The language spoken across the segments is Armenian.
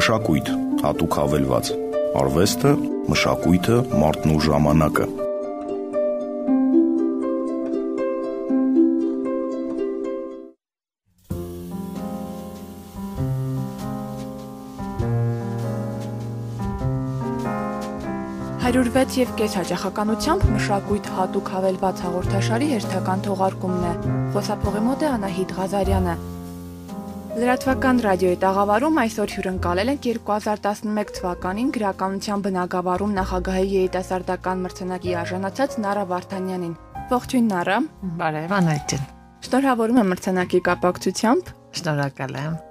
Մշակույթ, հատուկ հավելված, արվեստը, մշակույթը, մարդն ու ժամանակը։ Հայրուրվեց և կես հաճախականությամբ մշակույթ հատուկ հավելված հաղորդաշարի հերթական թողարկումն է։ Խոսափողի մոտ է Անահիտ Ղազարյանը։ Լրատվական ռադիոյի տաղավարում այսօր հյուրընկալել ենք 2011 թվականին գրականության բնագավառում նախագահի երիտասարդական մրցանակի արժանացած Նարա Վարդանյանին։ Ողջույն Նարա։ Բարև Անահիտ ջան։ Շնորհավորում եմ մրցանակի կապակցությամբ։ Շնորհակալ եմ։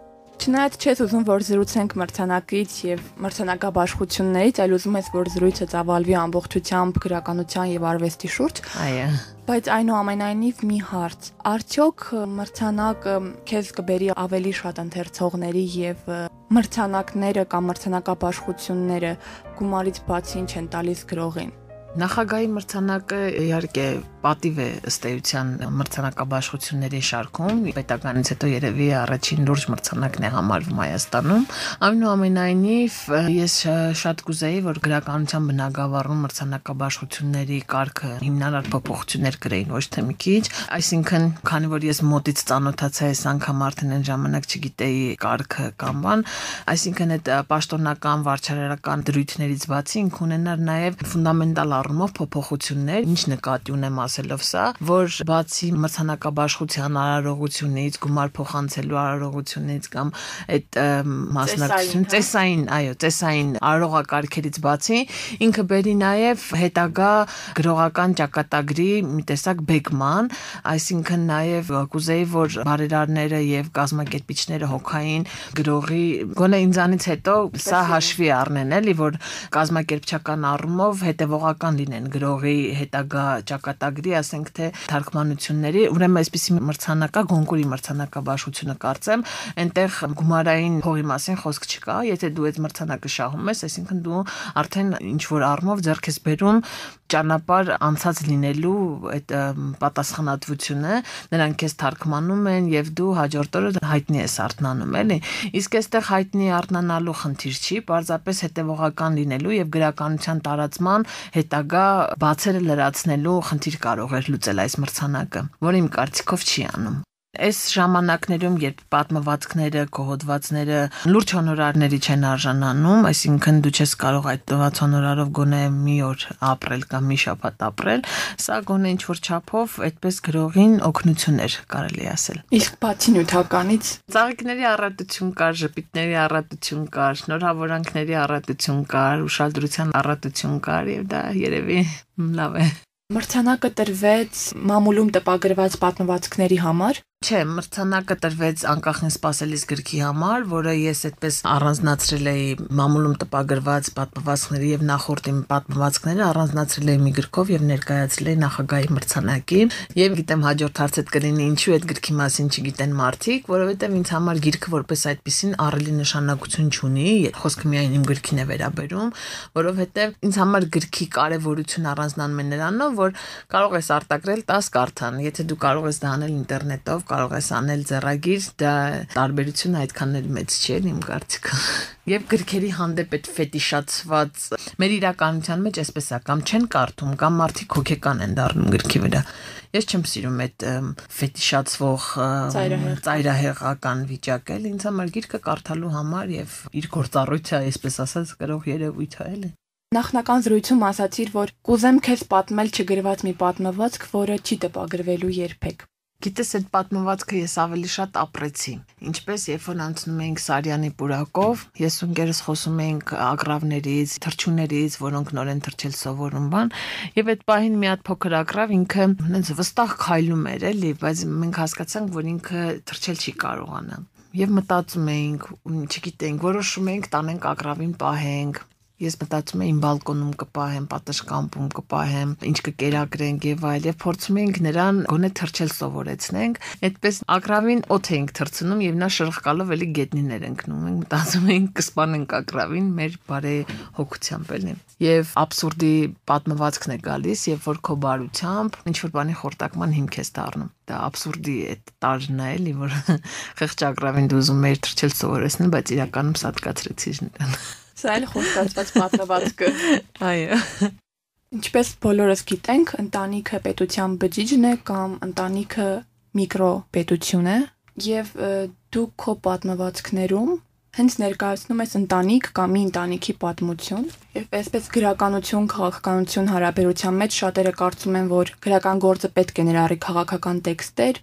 Չնայած չես ուզում, որ զրուցենք մրցանակից եւ մրցանակաբաշխություններից, այլ ուզում ես, որ զրույցը ծավալվի ամբողջությամբ գրականության եւ արվեստի շուրջ։ Այո։ Բայց այնուամենայնիվ մի հարց. արդյոք մրցանակը քեզ կբերի ավելի շատ ընթերցողների եւ մրցանակները կամ մրցանակաբաշխությունները գումարից բացի ինչ են տալիս գրողին։ Նախագահի մրցանակը իհարկե պատիվ է ըստ էության մրցանակաբաշխությունների շարքում, պետականից հետո երևի առաջին լուրջ մրցանակն է համարվում Հայաստանում։ Այնուամենայնիվ ես շատ կուզեի, որ գրականության բնագավառում մրցանակաբաշխությունների կարգը հիմնարար փոփոխություններ կրեին, ոչ թե մի քիչ, այսինքն քանի որ ես մոտից ծանոթացա այս անգամ արդեն այն ժամանակ չգիտեի կարգը կամ բան, այսինքն այդ պաշտոնական վարչարարական դրույթներից բացի ինք ունենար նաև ֆունդամենտալ առումով փոփոխություններ, ինչ նկատի ունեմ ասելով սա, որ բացի մրցանակաբաշխության արարողությունից, գումար փոխանցելու արարողությունից կամ այդ մասնակցություն ծեսային արարողակարգերից բացի ինքը բերի նաև հետագա գրողական ճակատագրի մի տեսակ բեկման, այսինքն նաև կուզեի, որ բարերարները եւ կազմակերպիչները հոգային գրողի գոնե ինձանից հետո սա հաշվի առնեն, էլի որ կազմակերպչական առումով հետևողական լինեն գրողի հետագա ճակատագրի, ասենք թե թարգմանությունների, ուրեմն այսպիսի մրցանակա, գոնկուրի մրցանակաբաշխությունը կարծեմ, այնտեղ գումարային փողի մասին խոսք չկա, եթե դու այդ մրցանակը շահում ես, այսինքն դու արդեն ինչ որ առումով ձեռք ես բերում ճանապարհ անցած լինելու այդ պատասխանատվությունը, նրանք քեզ թարգմանում են եւ դու հաջորդ օրը հայտնի ես արթնանում, էլի։ Իսկ այստեղ հայտնի արթնանալու խնդիր չի, պարզապես հետևողական լինելու եւ գրականության տարածման հետագա բացերը լրացնելու խնդիր կարող էր լուծել այս մրցանակը, որը իմ կարծիքով չի անում։ Այս ժամանակներում, երբ պատմվածքները, կոհոդվածները լուրջ հոնորարների չեն արժանանում, այսինքն դու չես կարող այդ տված հոնորարով գոնե մի օր ապրել կամ մի շաբաթ ապրել, սա գոնե ինչ-որ չափով այդպես գրողին օգնություն էր, կարելի ասել։ Իսկ բացի նյութականից ծաղիկների առատություն կար, ժպիտների առատություն կար, շնորհավորանքների առատություն կար, ուշադրության առատություն կար եւ դա երևի լավ է։ Մրցանակը տրվեց մամուլում տպագրված պատմվածքների համար։ Չէ, մրցանակը տրվեց Անկախին սպասելիս գրքի համար, որը ես այդպես առանձնացրել էի մամուլում տպագրված պատմվածքների եւ նախորդի պատմվածքները առանձնացրել էի մի գրքով եւ ներկայացրել էի նախագահի մրցանակին։ Եվ գիտեմ հաջորդ հարցը կլինի ինչու այդ գրքի մասին չգիտեն մարդիկ, որովհետեւ ինձ համար գիրքը որպես այդպեսին ահռելի նշանակություն չունի, խոսքը միայն իմ գրքին է վերաբերում, որովհետեւ ինձ համար գրքի կարեւորությունը առանձնանում է նրանով, որ կարող ես արտագրել 10 կարթան, եթե դու կարող ես դա անել ինտերնետով, կարող ես անել ձեռագիր, դա տարբերությունը այդքան էլ մեծ չէ, իմ կարծիքով։ Եվ գրքերի հանդեպ այդ ֆետիշացված մեր իրականության մեջ այսպես է, կամ չեն կարդում, կամ մարդիկ հոգեկան են դառնում գրքի վրա։ Ես չեմ սիրում այդ ֆետիշացվող ծայրահեղական վիճակը, ինձ համար գիրքը կարդալու համար եւ իր գործառույթը, այսպես ասած, գրող երևույթ է, էլի։ Նախնական զրույցում ասացիր, որ կուզեմ քեզ պատմել չգրված մի պատմվածք, որը չի տպագրվելու երբեք։ Գիտես, այդ պատմվածքը ես ավելի շատ ապրեցի։ Ինչպես երբ որ անցնում էինք Սարյանի պուրակով, ես ու ընկերս խոսում էինք ագրավներից, թռչուններից, որոնք նոր են թռչել սովորում բան, եւ այդ պահին մի հատ փոքր ագրավ ինքը հենց վստահ քայլում էր, էլի, բայց մենք հասկացանք, որ ինքը թռչել չի կարողանա։ Եվ մտածում էինք, չգիտենք, որոշում էինք տանենք ագրավին պահենք։ Ես մտածում եմ իմ բալկոնում կպահեմ, պատշգամբում կպահեմ, ինչ կկերակրենք եւ այլ, եւ փորձում ենք նրան գոնե թրջել սովորեցնենք։ Այդպես ակրավին օդ էինք թրցնում եւ նա շրխկալով էլի գետնիներ ընկնում։ Մենք մտածում ենք կսպանենք ակրավին մեր բարե հոգությամբ էլի։ Եւ абսուրդի պատմվածքն է գալիս, երբ որ քո բարությամբ ինչ որ բանի խորտակման հիմք ես դառնում։ Դա абսուրդի այդ տարրն է էլի, որ խեղճ ակրավին դու ուզում ես թրջել սովորեցնել, բայց իրականում սատկացրեցիր նրան։ Սա էլ խոստացված պատմվածքը։ Այո։ Ինչպես բոլորս գիտենք, ընտանիքը պետության բջիջն է կամ ընտանիքը միկրոպետություն է, եւ դու քո պատմվածքներում հենց ներկայացնում ես ընտանիք կամ մի ընտանիքի պատմություն, եւ այսպես գրականություն, քաղաքականություն հարաբերության մեջ շատերը կարծում են, որ գրական գործը պետք է ներառի քաղաքական տեքստեր,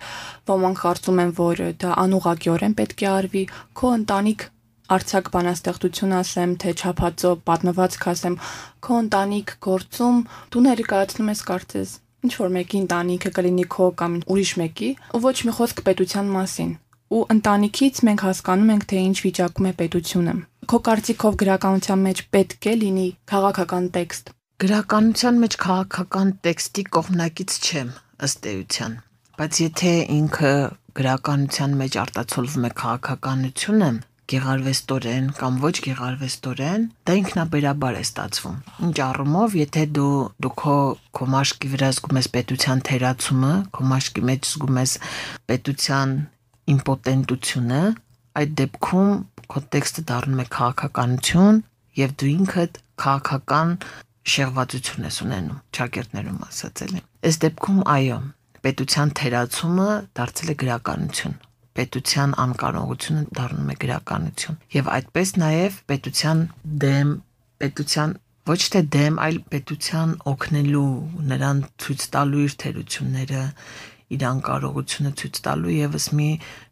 ոմանք կարծում են, որ դա անուղղակիորեն պետք է արվի, քո ընտանիք Արցակ բանաստեղծություն ասեմ, թե չափածո պատմվածք ասեմ, քո ընտանիք գործում դու ներկայացնում ես կարծես ինչ որ մեկի ընտանիքը կլինի քո կամ ուրիշ մեկի, ու ոչ մի խոսք պետության մասին։ Ու ընտանիքից մենք հասկանում ենք, թե ինչ վիճակում է պետությունը։ Քո կարծիքով գրականության մեջ պետք է լինի քաղաքական տեքստ։ Գրականության մեջ քաղաքական տեքստի կողմնակից չեմ ըստ էության, բայց եթե ինքը գրականության մեջ արտացոլվում է քաղաքականությունը, գեղարվեստորեն կամ ոչ գեղարվեստորեն, դա ինքնաբերաբար է ստացվում։ Ինչ առումով, եթե դու քո մաշկի վրա զգում ես պետության թերացումը, քո մաշկի մեջ զգում ես պետության իմպոտենտությունը, այդ դեպքում քո տեքստը դառնում է քաղաքականություն եւ դու ինքդ քաղաքական շեղվածություն ես ունենում, ճակերտներում ասած էլի։ Այս դեպքում այո, պետության թերացումը դարձել է գրականություն։ Պետության անկարողությունը դառնում է գրականություն եւ այդպես նաեւ պետության դեմ, պետության ոչ թե դեմ, այլ պետության օգնելու, նրան ցույց տալու իր թերությունները, իր անկարողությունը ցույց տալու եւս մի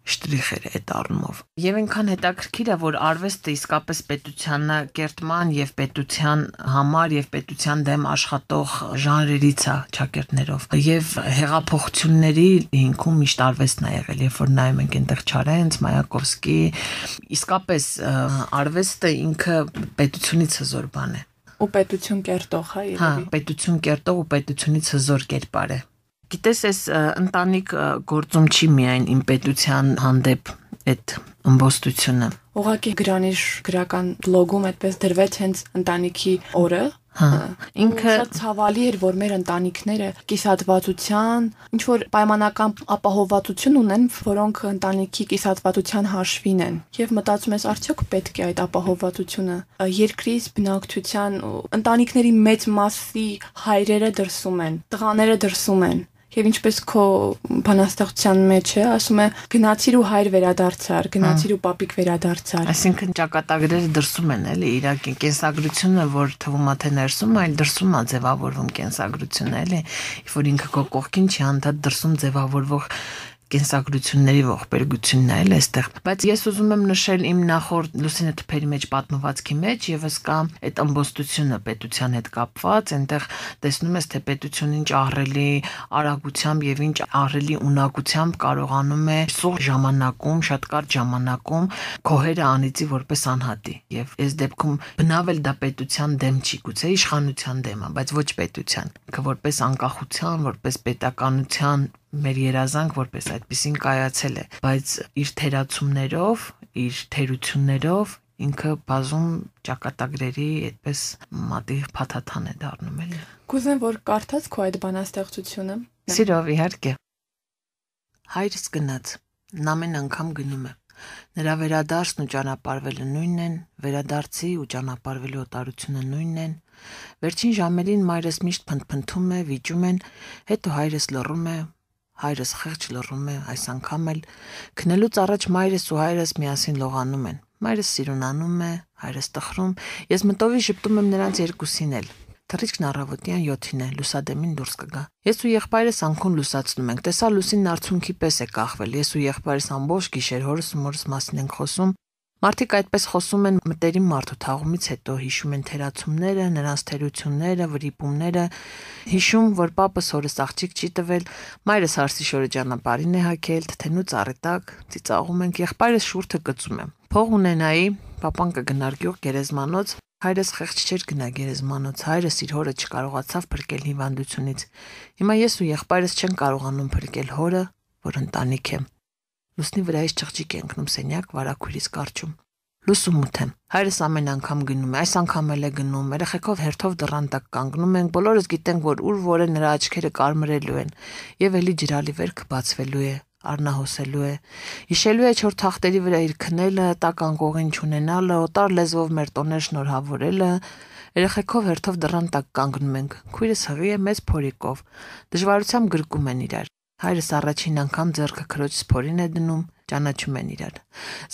շտրիխ էր այդ առումով։ Եվ այնքան հետաքրքիր է, որ արվեստը իսկապես պետությանը կերտման եւ պետության համար եւ պետության դեմ աշխատող ժանրերից է ճակերտներով։ Եվ հեղափոխությունների հիմքում միշտ արվեստն է եղել, երբ որ նայում ենք այնտեղ Չարենց, Մայակովսկի, իսկապես արվեստը ինքը պետությունից հզոր բան է։ Ու պետություն կերտող, հա, երևի։ Հա, պետություն կերտող ու պետությունից հզոր կերպար է։ Գիտես, այս ընտանիք գործում չի միայն իմ պետության հանդեպ այդ ըմբոստությունը։ Ուղղակի Գրանիշ գրական բլոգում այդպես դրվեց հենց ընտանիքի օրը։ Հա, ինքը շատ ցավալի էր, որ մեր ընտանիքները կիսատվածության, ինչ որ պայմանական ապահովվածություն ունեն, որոնք ընտանիքի կիսատվածության հաշվին են։ Եվ մտածում ես, արդյոք պետք է այդ ապահովվածությունը երկրից բնակչության ընտանիքների մեծ մասի հայրերը դրսում են, տղաները դրսում են։ Եվ ինչպես քո բանաստեղծության մեջ է, ասում է գնացիր ու հայր վերադարձար, գնացիր ու պապիկ վերադարձար։ Այսինքն ճակատագրերը դրսում են, էլի, իրակի կենսագրությունը, որ թվում է թե ներսում, այլ դրսում է ձևավորվում կենսագրությունը, էլի, որ ինքը քո կողքին չի անդադ դրսում ձևավորվող կենսագրությունների ողբերգությունն է էլ այստեղ, բայց ես ուզում եմ նշել իմ նախորդ Լուսինե Թփերի մեջ պատմվածքի մեջ եւս կա այդ ըմբոստությունը պետության հետ կապված, այնտեղ տեսնում ես թե պետությունը ինչ ահռելի արագությամբ եւ ինչ ահռելի ունակությամբ կարողանում է սուղ ժամանակում, շատ կարճ ժամանակում քոհերը անիծի որպես անհատի եւ այս դեպքում բնավ էլ դա պետության դեմ չի, գուցե իշխանության դեմ է, բայց ոչ պետության, որպես անկախության, որպես պետականության մեր երազանք որպես այդպեսին կայացել է, բայց իր թերացումներով, իր թերություններով ինքը բազում ճակատագրերի այդպես մատի փաթաթան է դառնում էլի։ Կուզեմ, որ կարդաս քո այդ բանաստեղծությունը։ Սիրով, իհարկե։ Հայրս գնաց, նա ամեն անգամ գնում է։ Նրա վերադարձն ու ճանապարհվելը նույնն են, վերադարձի ու ճանապարհվելու օտարությունը նույնն են։ Վերջին ժամերին մայրս միշտ փնթփնթում է, վիճում են, հետո հայրս լռում է, հայրս խեղճ լռում է, այս անգամ էլ քնելուց առաջ մայրս ու հայրս միասին լողանում են։ Մայրս սիրունանում է, հայրս տխրում, ես մտովի ժպտում եմ նրանց երկուսին էլ։ Թռիչքն առավոտյան 7-ին է, լուսադեմին դուրս կգա։ Ես ու եղբայրս անքուն լուսացնում ենք, տեսա լուսինն արցունքի պես է կախվել, ես ու եղբայրս ամբողջ գիշեր հորս ու մորս մասին ենք խոսում։ Մարդիկ այդպես խոսում են մտերիմ մարդու թաղումից հետո, հիշում են թերացումները, նրանց թերությունները, վրիպումները, հիշում, որ պապս հորս աղջիկ չի տվել, մայրս հարսի շորը ճանապարհին է հագել, թթենու ծառետակ, ծիծաղում ենք, եղբայրս շուրթը կծում է։ Փող ունենայի, պապան կգնար գյուղ գերեզմանոց, Հայրս խեղճ չէր գնա գերեզմանոց, հայրս իր հորը չկարողացավ փրկել հիվանդությունից։ Հիմա ես ու եղբայրս չեն կարողանում փրկել հորը, որ ընտանիք է։ Լուսնի վրայից չղջիկ է ընկնում սենյակ, վարակույրից կարճում։ Լուսում մութ եմ։ Հայրս ամեն անգամ գնում է, այս անգամ էլ է գնում։ Երեխեքով հերթով դռան տակ կանգնում ենք, բոլորս գիտենք, որ ուր որը նրա աչքերը կարմրելու են, եւ էլի ջրալի վերքը բացվելու է, առնահոսելու է։ Հիշելու է չոր թախտերի վրա իր քնելը, տակ անկողին չունենալը, օտար լեզվով մեր տոներ շնորհավորելը։ Երեխեքով հերթով դռան տակ կանգնում ենք։ Քույրս հղի է մեծ փորիկով։ Դժվարությամբ գրկում են իրար։ Հայրս առաջին անգամ ձեռքը քրոջ սփորին է դնում, ճանաչում են իրար։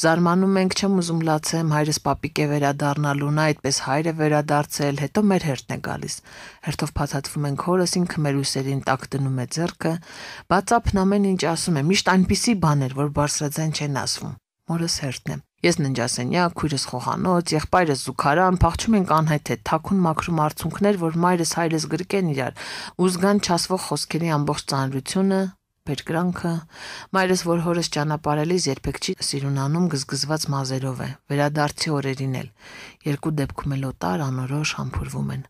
Զարմանում ենք, չեմ ուզում լացեմ, հայրս պապիկ է վերադառնալու, նա այդպես հայր է վերադարձել, հետո մեր հերթն է գալիս։ Հերթով փաթաթվում ենք հորս, ինքը մեր ուսերին տակ դնում է ձեռքը, բացափն ամեն ինչ ասում է, միշտ այնպիսի բաներ, որ բարձրաձայն չեն ասվում։ Մորս հերթն է։ Ես ննջասենյակ, քույրս խոհանոց, եղբայրս զուգարան, փախչում ենք անհեթեթ, թաքուն մաքրում արցունքներ, որ մայրս հայրս գրկեն իրար, ու զգան չասվող խոսքերի ամբողջ ծանրությունը, բերկրանքը։ Մայրս, որ հորս ճանապարհելիս երբեք չի սիրունանում, գզգզված մազերով է, վերադարձի օրերին էլ։ Երկու դեպքում էլ օտար, անորոշ համբուրվում են։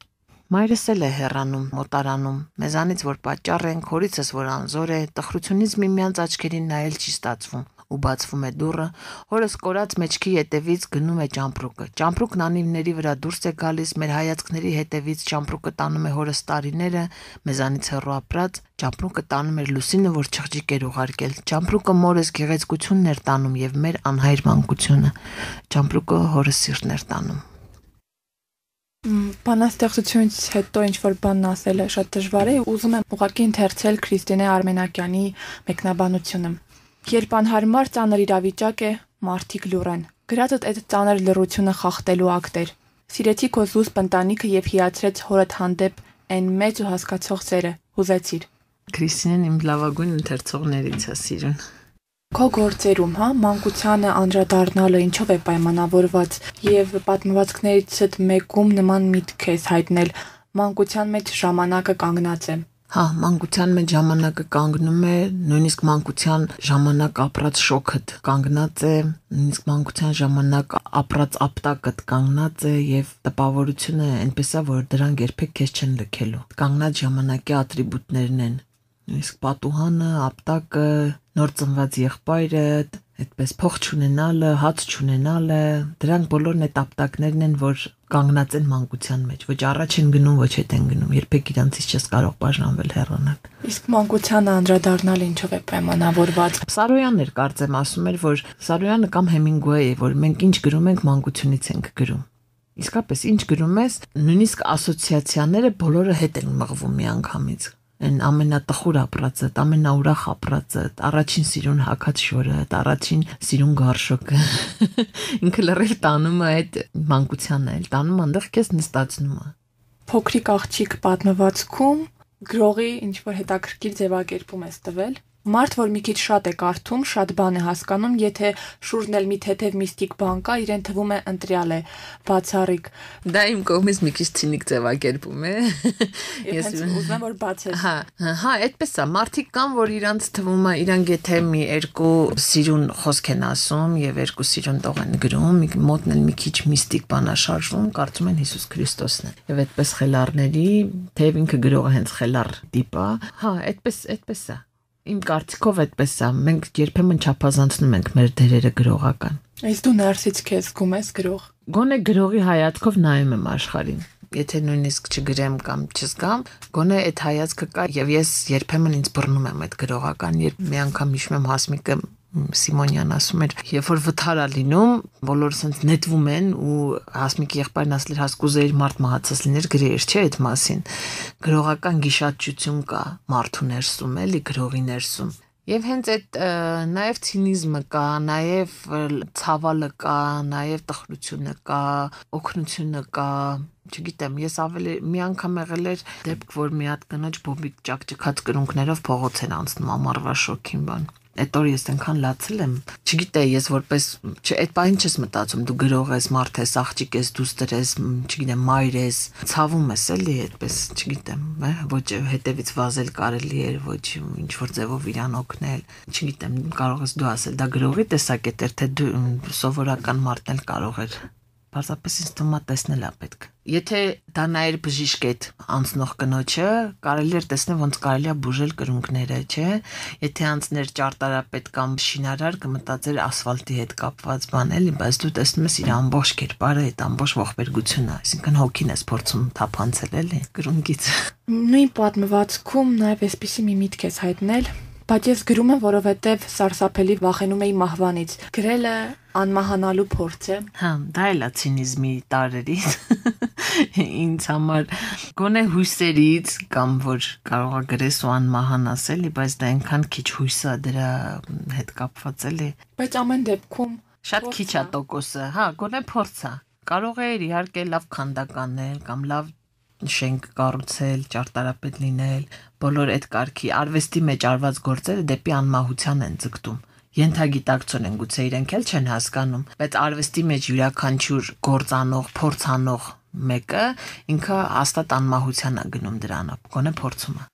Մայրս էլ է հեռանում, մոտարանում, մեզանից որ պատճառ ենք, հորիցս որ անզոր է, տխրությունից միմյանց աչքերին նայել չի ստացվում։ Ու բացվում է դուռը, հորս կորած մեջքի ետևից գնում է ճամպրուկը։ Ճամպրուկն անիվների վրա դուրս է գալիս, մեր հայացքների հետևից ճամպրուկը տանում է հորս տարիները, մեզանից հեռու ապրած, ճամպրուկը տանում էր Լուսինը, որ չղջիկ էր ուղարկել։ Ճամպրուկը մորս գեղեցկությունն էր տանում եւ մեր անհայր մանկությունը։ Ճամպրուկը հորս սիրտն էր տանում։ Բանաստեղծությունից հետո ինչ որ բան ասելը շատ դժվար է, ուզում եմ ուղղակի ընթերցել Քրիստինե Արմենակյանի մեկնաբանությունը։ Երբ անհարմար ծանր իրավիճակ է, մարդիկ լուռ են։ Գրածդ այդ ծանր լռությունը խախտելու ակտ էր։ Սիրեցի քո զուսպ ընտանիքը եւ հիացրեց հորդ հանդեպ այն մեծ ու հասկացող սերը։ Հուզեցիր։ Քրիստինեն իմ լավագույն ընթերցողներից է սիրուն։ Քո գործերում, մանկությանը անդրադառնալը ինչով է պայմանավորված եւ պատմվածքներիցդ մեկում նման միտք ես հայտնել մանկության մեջ ժամանակը կանգնած է։ Մանկության մեջ ժամանակը կանգնում է, նույնիսկ մանկության ժամանակ ապրած շոքդ կանգնած է, նույնիսկ մանկության ժամանակ ապրած ապտակդ կանգնած է եւ տպավորությունը այնպես է, որ դրանք երբեք քեզ չեն լքելու։ Կանգնած ժամանակի ատրիբուտներն են։ Նույնիսկ պատուհանը, ապտակը, նոր ծնված եղբայրը, այդպես փող չունենալը, հաց չունենալը, դրանք բոլորն այդ ապտակներն են, որ կանգնած են մանկության մեջ, ոչ առաջ են գնում, ոչ հետ են գնում, երբեք իրանցից չես կարող բաժանվել հեռանալ։ Իսկ մանկությանը անդրադառնալը ինչով է պայմանավորված։ Սարոյանն էր կարծեմ ասում էր, որ Սարոյանը կամ Հեմինգուեյը, որ մենք ինչ գրում ենք, մանկությունից ենք գրում։ Իսկապես ինչ գրում ես, նույնիսկ ասոցիացիաները բոլորը հետ են մղվում միանգամից։ Այն ամենատխուր ապրածը, ամենաուրախ ապրածը, առաջին սիրուն հագած շորը, առաջին սիրուն գարշոկը։ Ինքը լրիվ տանում է այդ մանկությանը, տանում այնտեղ քեզ նստացնում է։ Փոքրիկ աղջիկ պատմվածքում գրողի ինչ որ հետաքրքիր ձևակերպում ես տվել։ Մարդ, որ մի քիչ շատ է կարդում, շատ բան է հասկանում, եթե շուրջն էլ մի թեթև միստիկ բան կա, իրեն թվում է ընտրյալ է, բացառիկ։ Դա իմ կողմից մի քիչ ցինիկ ձևակերպում է։ Ես ուզում որ բացես։ Այդպես է, մարդիկ կան, որ իրանց թվում է, իրանք եթե մի երկու սիրուն խոսք են ասում եւ երկու սիրուն տող են գրում, մոտն էլ մի քիչ միստիկ բան է շարժվում, կարծում են Հիսուս Քրիստոսն է։ Եվ այդպես խելառների, թեև ինքը գրողը հենց խելառ տիպ է, այդպես է։ Իմ կարծիքով այդպես է, մենք երբեմն չափազանցնում ենք մեր դերերը գրողական։ Իսկ դու ներսից քեզ զգում ես գրող։ Գոնե գրողի հայացքով նայում եմ աշխարհին։ Եթե նույնիսկ չգրեմ կամ չզգամ, գոնե այդ հայացքը կա եւ ես երբեմն ինձ բռնում եմ այդ գրողական, երբ մի անգամ հիշում եմ Հասմիկը Սիմոնյան ասում էր, երբ որ վթար է լինում, բոլորը ասենց նետվում են ու Հասմիկի եղբայրն ասել էր հասկուզեիր մարդ մահացած լիներ գրեիր, չէ՞ այդ մասին։ Գրողական գիշատչություն կա մարդու ներսում, էլի գրողի ներսում։ Եվ հենց այդ նաև ցինիզմը կա, նաև ցավալը կա, նաև տխրությունը կա, օգնությունը կա, չգիտեմ, ես ավելի մի անգամ եղել էր դեպք, որ մի հատ կնոջ բոբիկ ճակճկած կրունկներով փողոց են անցնում ամառվա շոքին բան։ Այդ օր ես այնքան լացել եմ, չգիտեի ես որպես այդ բանին չես մտածում, դու գրող ես, մարդ ես, աղջիկ ես, դուստր ես, չգիտեմ, մայր ես, ցավում ես էլի այդպես, չգիտեմ, ոչ հետևից վազել կարելի էր, ոչ ինչ որ ձևով իրան օգնել, չգիտեմ, կարող ես դու ասել, դա գրողի տեսակետ էր, թե դու սովորական մարդն էլ կարող էր։ Պարզապես ինձ թվում է տեսնել է պետք։ Եթե դա նայեր բժիշկ այդ անցնող կնոջը, կարելի էր տեսնել ոնց կարելի է բուժել կրունկները, չէ։ Եթե անցներ ճարտարապետ կամ շինարար, կմտածեր ասֆալտի հետ կապված բան էլի, բայց դու տեսնում ես իր ամբողջ կերպարը, այդ ամբողջ ողբերգությունը, այսինքն հոգին ես փորձում թափանցել էլի կրունկից։ Նույն պատմվածքում նաև այսպիսի մի միտք ես հայտնել, բայց ես գրում եմ, որովհետև սարսափելի վախենում էի մահվանից։ Գրելը անմահանալու փորձ է։ Հա, դա էլ է ցինիզմի տարերից։ Ինձ համար գոնե հույսերից կամ որ կարող է գրես ու անմահանաս էլի, բայց դա այնքան քիչ հույս է դրա հետ կապված էլի։ Բայց ամեն դեպքում շատ քիչ է տոկոսը, հա, գոնե փորձ է։ Կարող է իհարկե լավ քանդականներ կամ լավ շենք կառուցել, ճարտարապետ լինել, բոլոր այդ կարգի արվեստի մեջ արված գործերը դեպի անմահության են ձգտում։ Ենթագիտակցություն են գուցե իրենք էլ չեն հասկանում, բայց արվեստի մեջ յուրաքանչյուր գործանող, փորձանող մեկը ինքը հաստատ անմահության է գնում դրանով, գոնե փորձում է։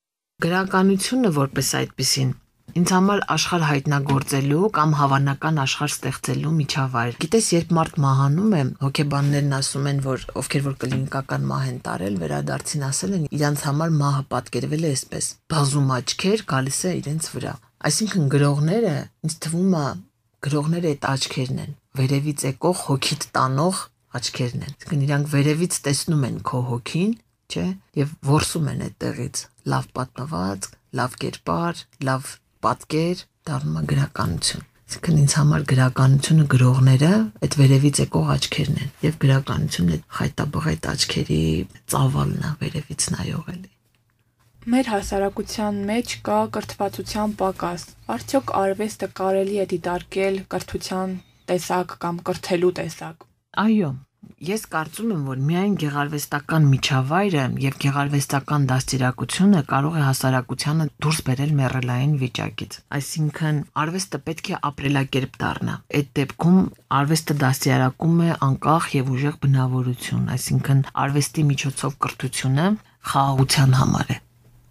Գրականությունը որպես այդպեսին ինձ համար աշխարհ հայտնագործելու կամ հավանական աշխարհ ստեղծելու միջավայր։ Գիտես, երբ մարդ մահանում է, հոգեբաններն ասում են, որ ովքեր որ կլինիկական մահ են տարել, վերադարձին ասել են, իրանց համար մահը պատկերվել է այսպես. բազում աչքեր գալիս է իրենց վրա։ Այսինքն գրողները, ինձ թվում է, գրողները այդ աչքերն են, վերևից եկող հոգիդ տանող աչքերն են։ Այսինքն իրանք վերևից տեսնում են քո հոգին, չէ՞, եւ որսում են այդտեղից լավ պատմված, լավ կերպար, լավ պատկեր, դառնում է գրականություն։ Այսինքն ինձ համար գրականությունը գրողները այդ վերևից եկող աչքերն են եւ գրականությունը խայտաբղետ աչքերի ծավալն է վերևից նայող էլի։ Մեր հասարակության մեջ կա կրթվածության պակաս։ Արդյոք արվեստը կարելի է դիտարկել կրթության տեսակ կամ կրթելու տեսակ։ Այո, ես կարծում եմ, որ միայն գեղարվեստական միջավայրը եւ գեղարվեստական դաստիարակությունը կարող է հասարակությանը դուրս բերել մեռելային վիճակից։ Այսինքն արվեստը պետք է ապրելակերպ դառնա։ Այդ դեպքում արվեստը դաստիարակում է անկախ եւ ուժեղ բնավորություն, այսինքն արվեստի միջոցով կրթությունը խաղաղության համար է։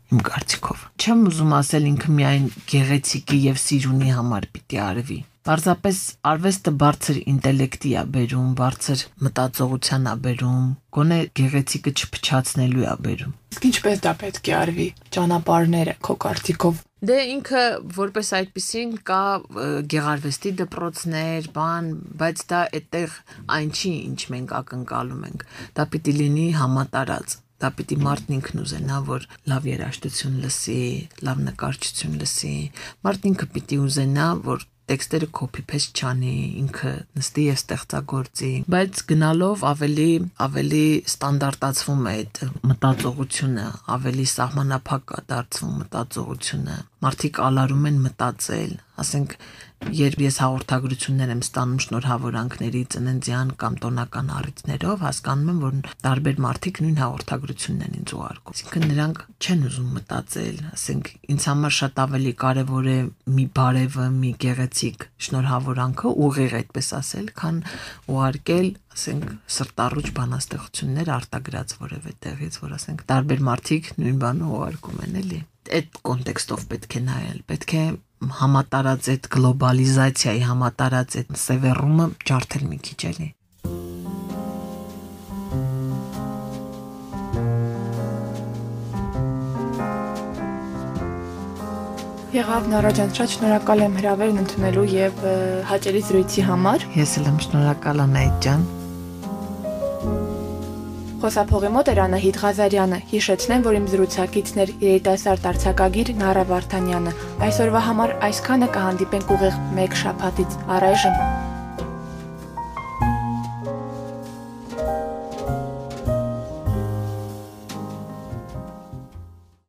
Իմ կարծիքով։ Չեմ ուզում ասել ինքը միայն գեղեցիկի եւ սիրունի համար պիտի արվի։ Պարզապես արվեստը բարձր ինտելեկտի է բերում, բարձր մտածողության է բերում, գոնե գեղեցիկը չփչացնելու է բերում։ Իսկ ինչպես դա պետք է արվի։ Ճանապարհները քո կարծիքով։ Դե ինքը որպես այդպեսին կա գեղարվեստի դպրոցներ, բան, բայց դա այդտեղ այն չի, ինչ մենք ակնկալում ենք։ Դա պիտի լինի համատարած։ Դա պիտի մարդն ինքն ուզենա, որ լավ երաժշտություն լսի, լավ նկարչություն լսի, մարդն ինքը պիտի ուզենա, որ տեքստերը copy-paste չանի, ինքը նստի եւ ստեղծագործի, բայց գնալով ավելի ստանդարտացվում է այդ մտածողությունը, ավելի սահմանափակ է դարձվում մտածողությունը։ Մարդիկ ալարում են մտածել, ասենք, երբ ես հաղորդագրություններ եմ ստանում շնորհավորանքների ծննդյան կամ տոնական առիթներով, հասկանում եմ, որ տարբեր մարդիկ նույն հաղորդագրությունն են ինձ ուղարկում։ Այսինքն նրանք չեն ուզում մտածել, ասենք, ինձ համար շատ ավելի կարևոր է մի բարևը, մի գեղեցիկ շնորհավորանքը, ուղիղ այդպես ասել, քան ուղարկել, ասենք, սրտառուչ բանաստեղծություններ արտագրած որևէ տեղից, որ ասենք տարբեր մարդիկ նույն բանը ուղարկում են, էլի։ Այդ կոնտեքստով պետք է նայել, պետք է համատարած այդ գլոբալիզացիայի, համատարած այդ սևեռումը ջարդել մի քիչ էլի։ Եղավ Նարաջան, շատ շնորհակալ եմ հրավերն ընդունելու եւ հաճելի զրույցի համար։ Ես էլ եմ շնորհակալ Անահիտ ջան։ Խոսափողի մոտ էր Անահիտ Ղազարյանը։ Հիշեցնեմ, որ իմ զրուցակիցն էր երիտասարդ արձակագիր Նարա Վարդանյանը։ Այսօրվա համար այսքանը, կհանդիպենք ուղիղ մեկ շաբաթից։ Առայժմ